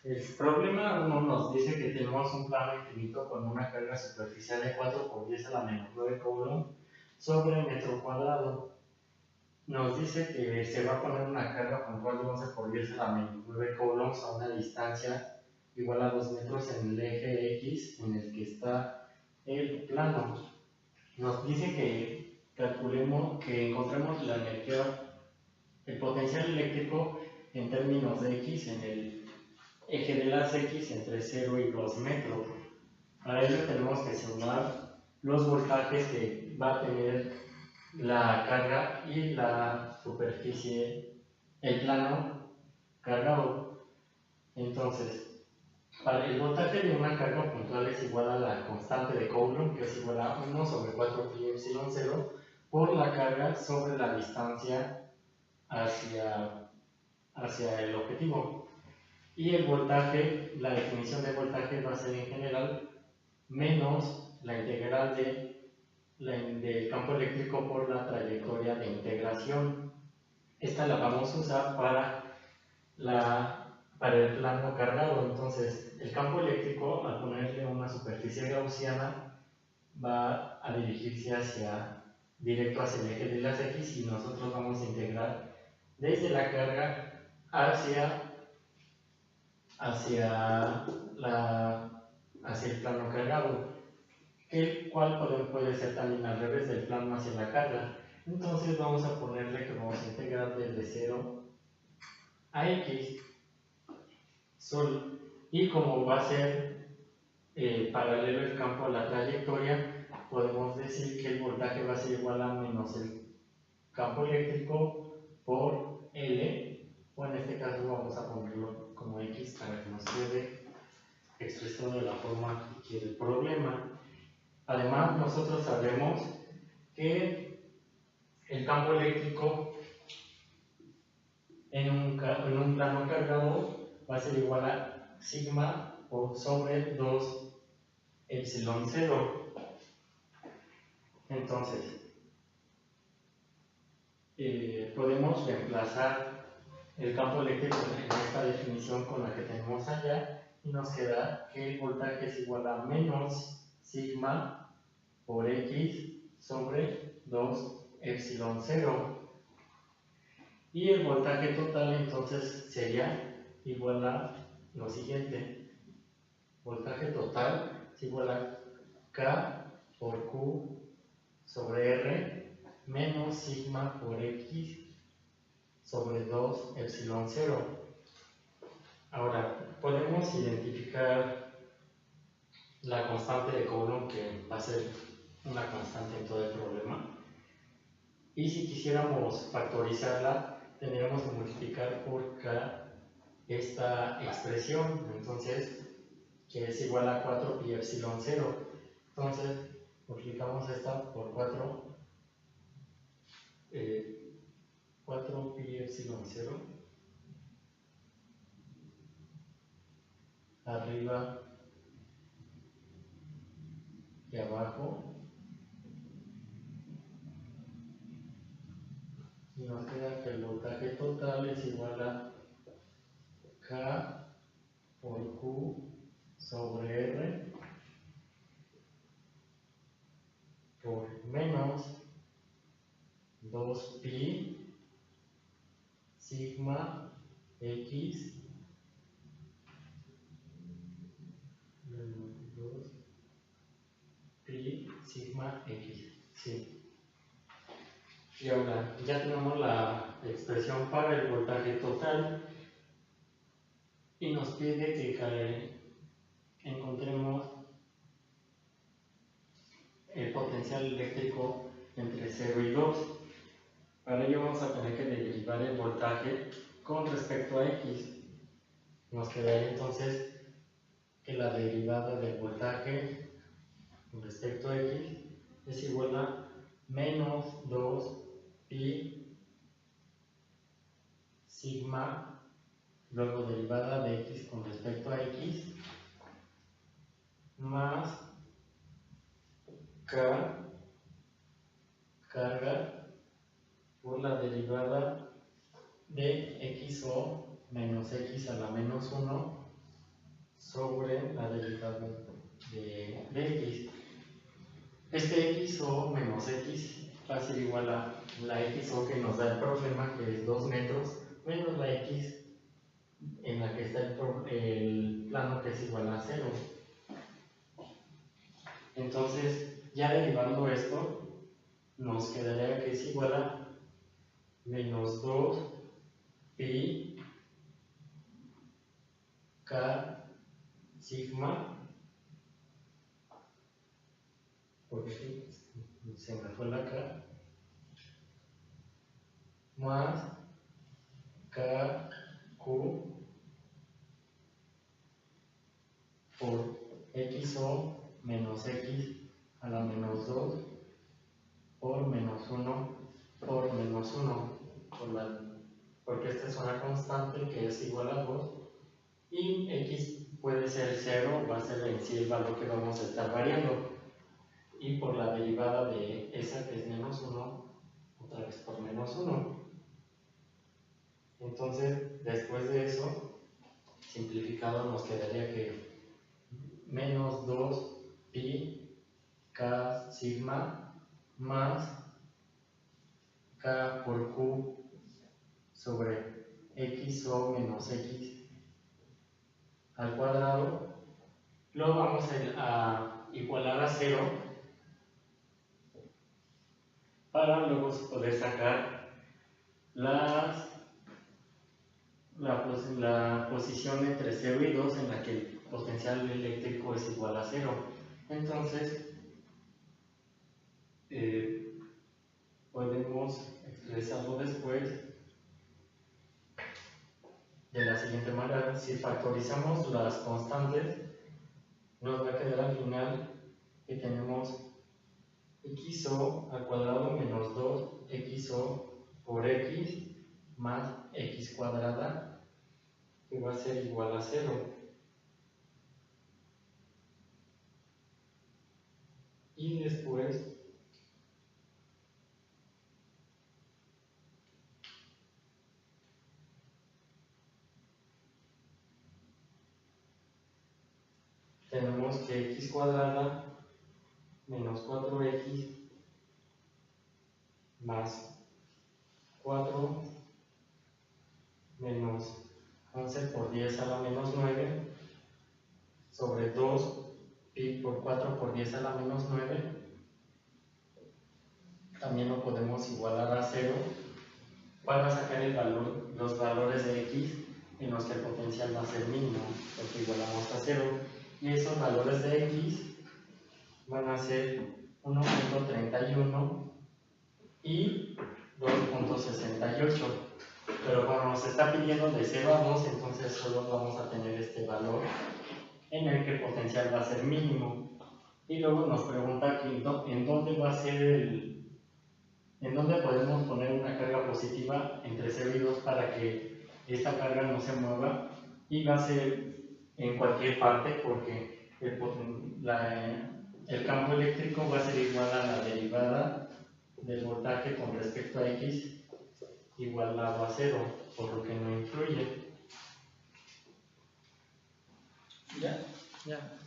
El problema 1 nos dice que tenemos un plano infinito con una carga superficial de 4 por 10 a la menos 9 coulomb sobre metro cuadrado. Nos dice que se va a poner una carga puntual de 11 por 10 a la menos 9 coulombs a una distancia igual a 2 metros en el eje X en el que está el plano. Nos dice que calculemos, que encontremos la energía, el potencial eléctrico en términos de X en el eje de las X entre 0 y 2 metros. Para ello tenemos que sumar los voltajes que va a tener la carga y la superficie, el plano cargado. Entonces, para el voltaje de una carga puntual es igual a la constante de Coulomb, que es igual a 1 sobre 4 pi epsilon 0 por la carga sobre la distancia hacia el objetivo. Y el voltaje, la definición de voltaje va a ser en general menos la integral del campo eléctrico por la trayectoria de integración. Esta la vamos a usar para el plano cargado. Entonces, el campo eléctrico, al ponerle una superficie gaussiana, va a dirigirse directo hacia el eje de las X y nosotros vamos a integrar desde la carga hacia el plano cargado, el cual puede ser también al revés del plano hacia la carga. Entonces vamos a ponerle que vamos a integrar desde 0 a X y como va a ser paralelo el campo a la trayectoria, podemos decir que el voltaje va a ser igual a menos el campo eléctrico por L, o en este caso vamos a ponerlo como X para que nos quede expresado de la forma que quiere el problema. Además, nosotros sabemos que el campo eléctrico en un plano cargado va a ser igual a sigma sobre 2 epsilon 0. Entonces, podemos reemplazar el campo eléctrico en esta definición con la que tenemos allá y nos queda que el voltaje es igual a menos sigma por X sobre 2 epsilon 0. Y el voltaje total entonces sería igual a lo siguiente: voltaje total es igual a K por Q sobre R menos sigma por X sobre 2 epsilon 0. Ahora, podemos identificar la constante de Coulomb, que va a ser una constante en todo el problema. Y si quisiéramos factorizarla, tendríamos que multiplicar por K esta expresión, entonces, que es igual a 4 pi epsilon 0. Entonces, multiplicamos esta por 4 pi epsilon 0 arriba y abajo, y nos queda que el voltaje total es igual a K por Q sobre R por menos 2 pi sigma X menos 2 pi sigma X. Sí. Y ahora ya tenemos la expresión para el voltaje total y nos pide que encontremos el potencial eléctrico entre 0 y 2. Para ello vamos a tener que derivar el voltaje con respecto a X. Nos quedaría entonces que la derivada del voltaje con respecto a X es igual a menos 2 pi sigma, luego derivada de X con respecto a X, más K carga por la derivada de XO menos X a la menos 1 sobre la derivada de x. Este xo menos x va a ser igual a la xo que nos da el problema, que es 2 metros, menos la x en la que está el plano, que es igual a 0. Entonces, ya derivando esto, nos quedaría que es igual a menos 2 pi k sigma, porque se me fue la k, más k q por xo menos x a la menos 2 por menos 1 por menos 1, porque esta es una constante que es igual a 2 y x puede ser 0, va a ser en sí el valor que vamos a estar variando, y por la derivada de esa que es menos 1, otra vez por menos 1. Entonces, después de eso, simplificado, nos quedaría que menos 2 pi k sigma más k por q sobre xo menos x al cuadrado, lo vamos a igualar a 0 para luego poder sacar la posición entre 0 y 2 en la que el potencial eléctrico es igual a 0. Entonces, podemos expresarlo después de la siguiente manera. Si factorizamos las constantes, nos va a quedar al final que tenemos xo al cuadrado menos 2 xo por x más x cuadrada, que va a ser igual a 0. Y después tenemos que x cuadrada menos 4x más 4 menos 11 por 10 a la menos 9 sobre 2 pi por 4 por 10 a la menos 9. También lo podemos igualar a 0 para sacar los valores de x en los que el potencial va a ser mínimo, porque igualamos a 0. Y esos valores de x van a ser 1.31 y 2.68. Pero como nos está pidiendo de 0 a 2, entonces solo vamos a tener este valor en el que el potencial va a ser mínimo. Y luego nos pregunta que en dónde va a ser en dónde podemos poner una carga positiva entre 0 y 2 para que esta carga no se mueva, y va a ser en cualquier parte, porque el campo eléctrico va a ser igual a la derivada del voltaje con respecto a x igualado a 0, por lo que no influye. ¿Ya? Ya.